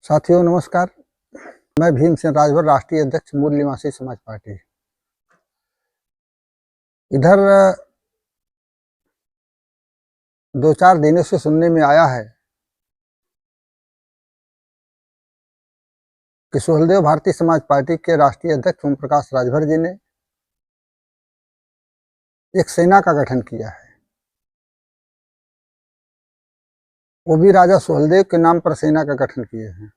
साथियों नमस्कार। मैं भीमसेन राजभर, राष्ट्रीय अध्यक्ष मूल निवासी समाज पार्टी। इधर 2-4 दिनों से सुनने में आया है कि सुहेलदेव भारतीय समाज पार्टी के राष्ट्रीय अध्यक्ष ओम प्रकाश राजभर जी ने एक सेना का गठन किया है। वो भी राजा सुहेलदेव के नाम पर सेना का गठन किए हैं।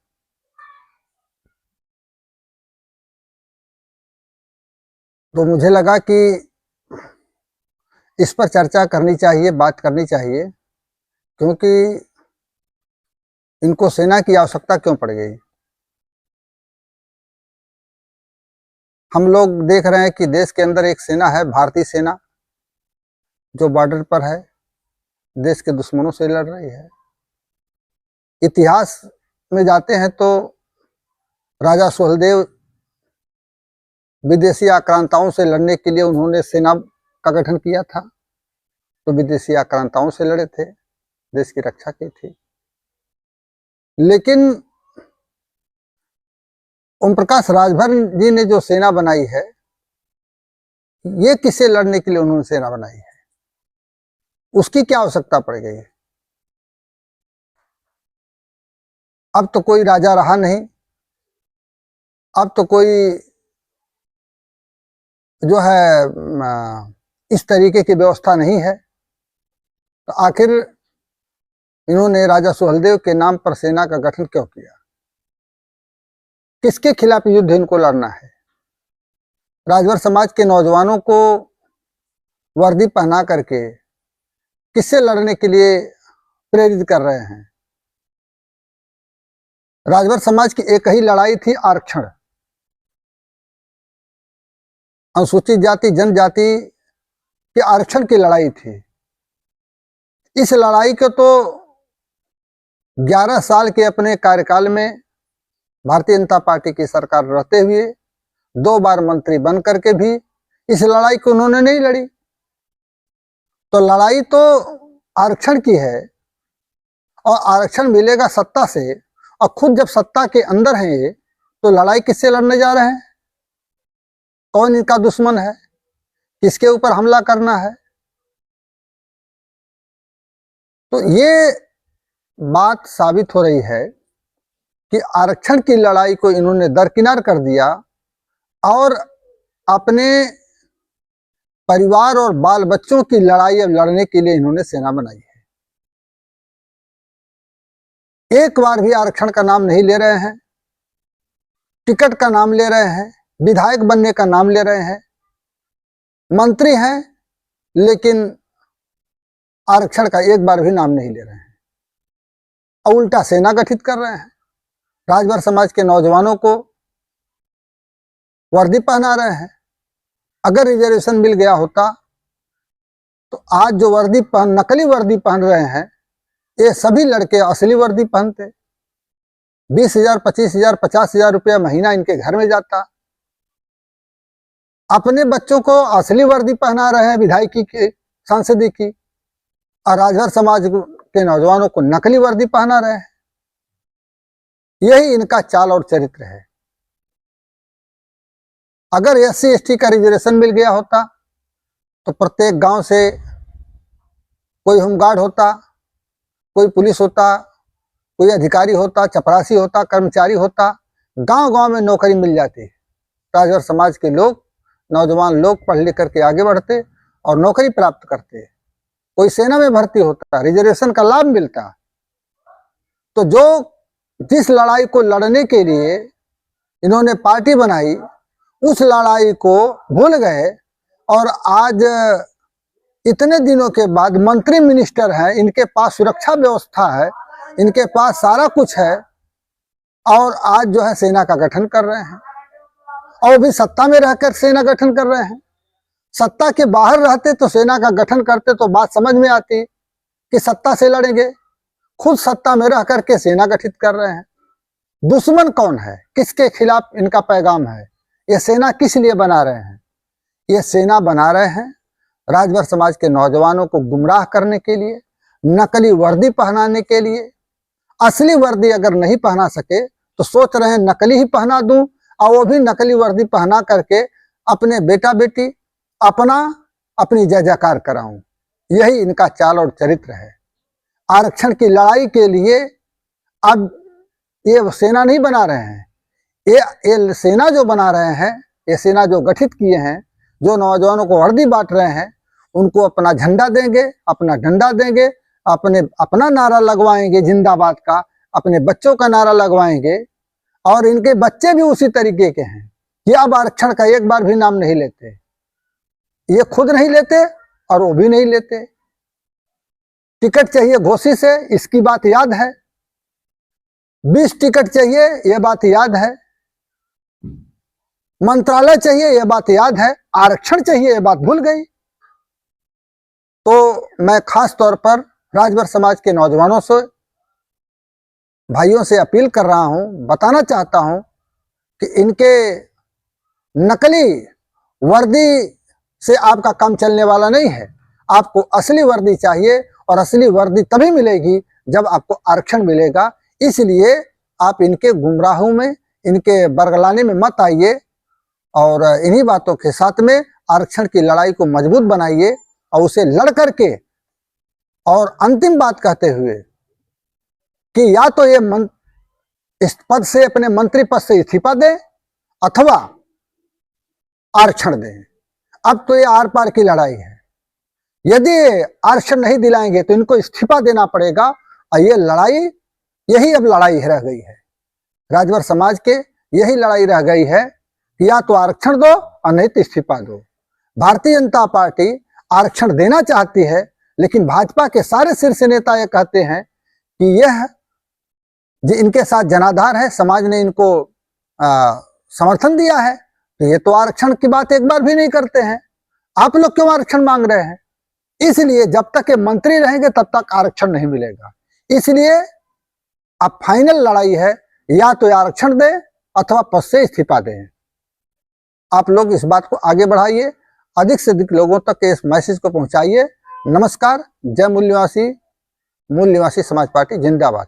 तो मुझे लगा कि इस पर चर्चा करनी चाहिए, बात करनी चाहिए, क्योंकि इनको सेना की आवश्यकता क्यों पड़ गई। हम लोग देख रहे हैं कि देश के अंदर एक सेना है, भारतीय सेना, जो बॉर्डर पर है, देश के दुश्मनों से लड़ रही है। इतिहास में जाते हैं तो राजा सुहेलदेव विदेशी आक्रांताओं से लड़ने के लिए उन्होंने सेना का गठन किया था। तो विदेशी आक्रांताओं से लड़े थे, देश की रक्षा की थी। लेकिन ओम प्रकाश राजभर जी ने जो सेना बनाई है, ये किसे लड़ने के लिए उन्होंने सेना बनाई है, उसकी क्या आवश्यकता पड़ गई है। अब तो कोई राजा रहा नहीं, अब तो कोई जो है इस तरीके की व्यवस्था नहीं है। तो आखिर इन्होंने राजा सुहेलदेव के नाम पर सेना का गठन क्यों किया, किसके खिलाफ युद्ध इनको लड़ना है। राजभर समाज के नौजवानों को वर्दी पहना करके किससे लड़ने के लिए प्रेरित कर रहे हैं। राजभर समाज की एक ही लड़ाई थी, आरक्षण। अनुसूचित जाति जनजाति के आरक्षण की लड़ाई थी। इस लड़ाई को तो 11 साल के अपने कार्यकाल में भारतीय जनता पार्टी की सरकार रहते हुए 2 बार मंत्री बन करके भी इस लड़ाई को उन्होंने नहीं लड़ी। तो लड़ाई तो आरक्षण की है, और आरक्षण मिलेगा सत्ता से, और खुद जब सत्ता के अंदर हैं ये, तो लड़ाई किससे लड़ने जा रहे हैं, कौन इनका दुश्मन है, किसके ऊपर हमला करना है। तो ये बात साबित हो रही है कि आरक्षण की लड़ाई को इन्होंने दरकिनार कर दिया और अपने परिवार और बाल बच्चों की लड़ाई अब लड़ने के लिए इन्होंने सेना बनाई है। एक बार भी आरक्षण का नाम नहीं ले रहे हैं, टिकट का नाम ले रहे हैं, विधायक बनने का नाम ले रहे हैं, मंत्री हैं, लेकिन आरक्षण का एक बार भी नाम नहीं ले रहे हैं, और उल्टा सेना गठित कर रहे हैं। राजभर समाज के नौजवानों को वर्दी पहना रहे हैं। अगर रिजर्वेशन मिल गया होता तो आज जो नकली वर्दी पहन रहे हैं, ये सभी लड़के असली वर्दी पहनते। 20,000, 25,000, 50,000 रुपया महीना इनके घर में जाता। अपने बच्चों को असली वर्दी पहना रहे हैं विधायकी की, सांसदी की, और राजभर समाज के नौजवानों को नकली वर्दी पहना रहे हैं। यही इनका चाल और चरित्र है। अगर SC ST का रिजर्वेशन मिल गया होता तो प्रत्येक गांव से कोई होमगार्ड होता, कोई पुलिस होता, कोई अधिकारी होता, चपरासी होता, कर्मचारी होता, गांव गांव में नौकरी मिल जाती। राजभर समाज के लोग, नौजवान लोग पढ़ लिख करके आगे बढ़ते और नौकरी प्राप्त करते, कोई सेना में भर्ती होता, रिजर्वेशन का लाभ मिलता। तो जो जिस लड़ाई को लड़ने के लिए इन्होंने पार्टी बनाई, उस लड़ाई को भूल गए, और आज इतने दिनों के बाद मंत्री मिनिस्टर हैं, इनके पास सुरक्षा व्यवस्था है, इनके पास सारा कुछ है, और आज जो है सेना का गठन कर रहे हैं, और भी सत्ता में रहकर सेना गठन कर रहे हैं। सत्ता के बाहर रहते तो सेना का गठन करते तो बात समझ में आती कि सत्ता से लड़ेंगे। खुद सत्ता में रह करके सेना गठित कर रहे हैं। दुश्मन कौन है, किसके खिलाफ इनका पैगाम है, ये सेना किस लिए बना रहे हैं। ये सेना बना रहे हैं राजभर समाज के नौजवानों को गुमराह करने के लिए, नकली वर्दी पहनाने के लिए। असली वर्दी अगर नहीं पहना सके तो सोच रहे हैं नकली ही पहना दूं, और वो भी नकली वर्दी पहना करके अपने बेटा बेटी अपनी जय जयकार कराऊं। यही इनका चाल और चरित्र है। आरक्षण की लड़ाई के लिए अब ये सेना नहीं बना रहे हैं, ये सेना जो बना रहे हैं, ये सेना जो गठित किए हैं, जो नौजवानों को वर्दी बांट रहे हैं, उनको अपना झंडा देंगे, अपना डंडा देंगे, अपना नारा लगवाएंगे जिंदाबाद का, अपने बच्चों का नारा लगवाएंगे, और इनके बच्चे भी उसी तरीके के हैं कि अब आरक्षण का एक बार भी नाम नहीं लेते। ये खुद नहीं लेते और वो भी नहीं लेते। टिकट चाहिए घोषी से, इसकी बात याद है। 20 टिकट चाहिए, ये बात याद है। मंत्रालय चाहिए, ये बात याद है। आरक्षण चाहिए, ये बात भूल गई। तो मैं खास तौर पर राजभर समाज के नौजवानों से, भाइयों से अपील कर रहा हूं, बताना चाहता हूं कि इनके नकली वर्दी से आपका काम चलने वाला नहीं है। आपको असली वर्दी चाहिए, और असली वर्दी तभी मिलेगी जब आपको आरक्षण मिलेगा। इसलिए आप इनके गुमराहों में, इनके बरगलाने में मत आइए, और इन्हीं बातों के साथ में आरक्षण की लड़ाई को मजबूत बनाइए, और उसे लड़ करके, और अंतिम बात कहते हुए कि या तो ये इस पद से, अपने मंत्री पद से इस्तीफा दें, अथवा आरक्षण दें। अब तो ये आर पार की लड़ाई है। यदि आरक्षण नहीं दिलाएंगे तो इनको इस्तीफा देना पड़ेगा, और ये लड़ाई, यही अब लड़ाई रह गई है राजभर समाज के। यही लड़ाई रह गई है कि या तो आरक्षण दो और नहीं तो इस्तीफा दो। भारतीय जनता पार्टी आरक्षण देना चाहती है, लेकिन भाजपा के सारे शीर्ष नेता ये कहते हैं कि यह जो इनके साथ जनाधार है, समाज ने इनको समर्थन दिया है, तो ये तो आरक्षण की बात एक बार भी नहीं करते हैं। आप लोग क्यों आरक्षण मांग रहे हैं? इसलिए जब तक ये मंत्री रहेंगे तब तक आरक्षण नहीं मिलेगा। इसलिए अब फाइनल लड़ाई है, या तो आरक्षण दे अथवा पद से इस्तीफा दें। आप लोग इस बात को आगे बढ़ाइए, अधिक से अधिक लोगों तक इस मैसेज को पहुंचाइए। नमस्कार। जय मूल निवासी समाज पार्टी जिंदाबाद।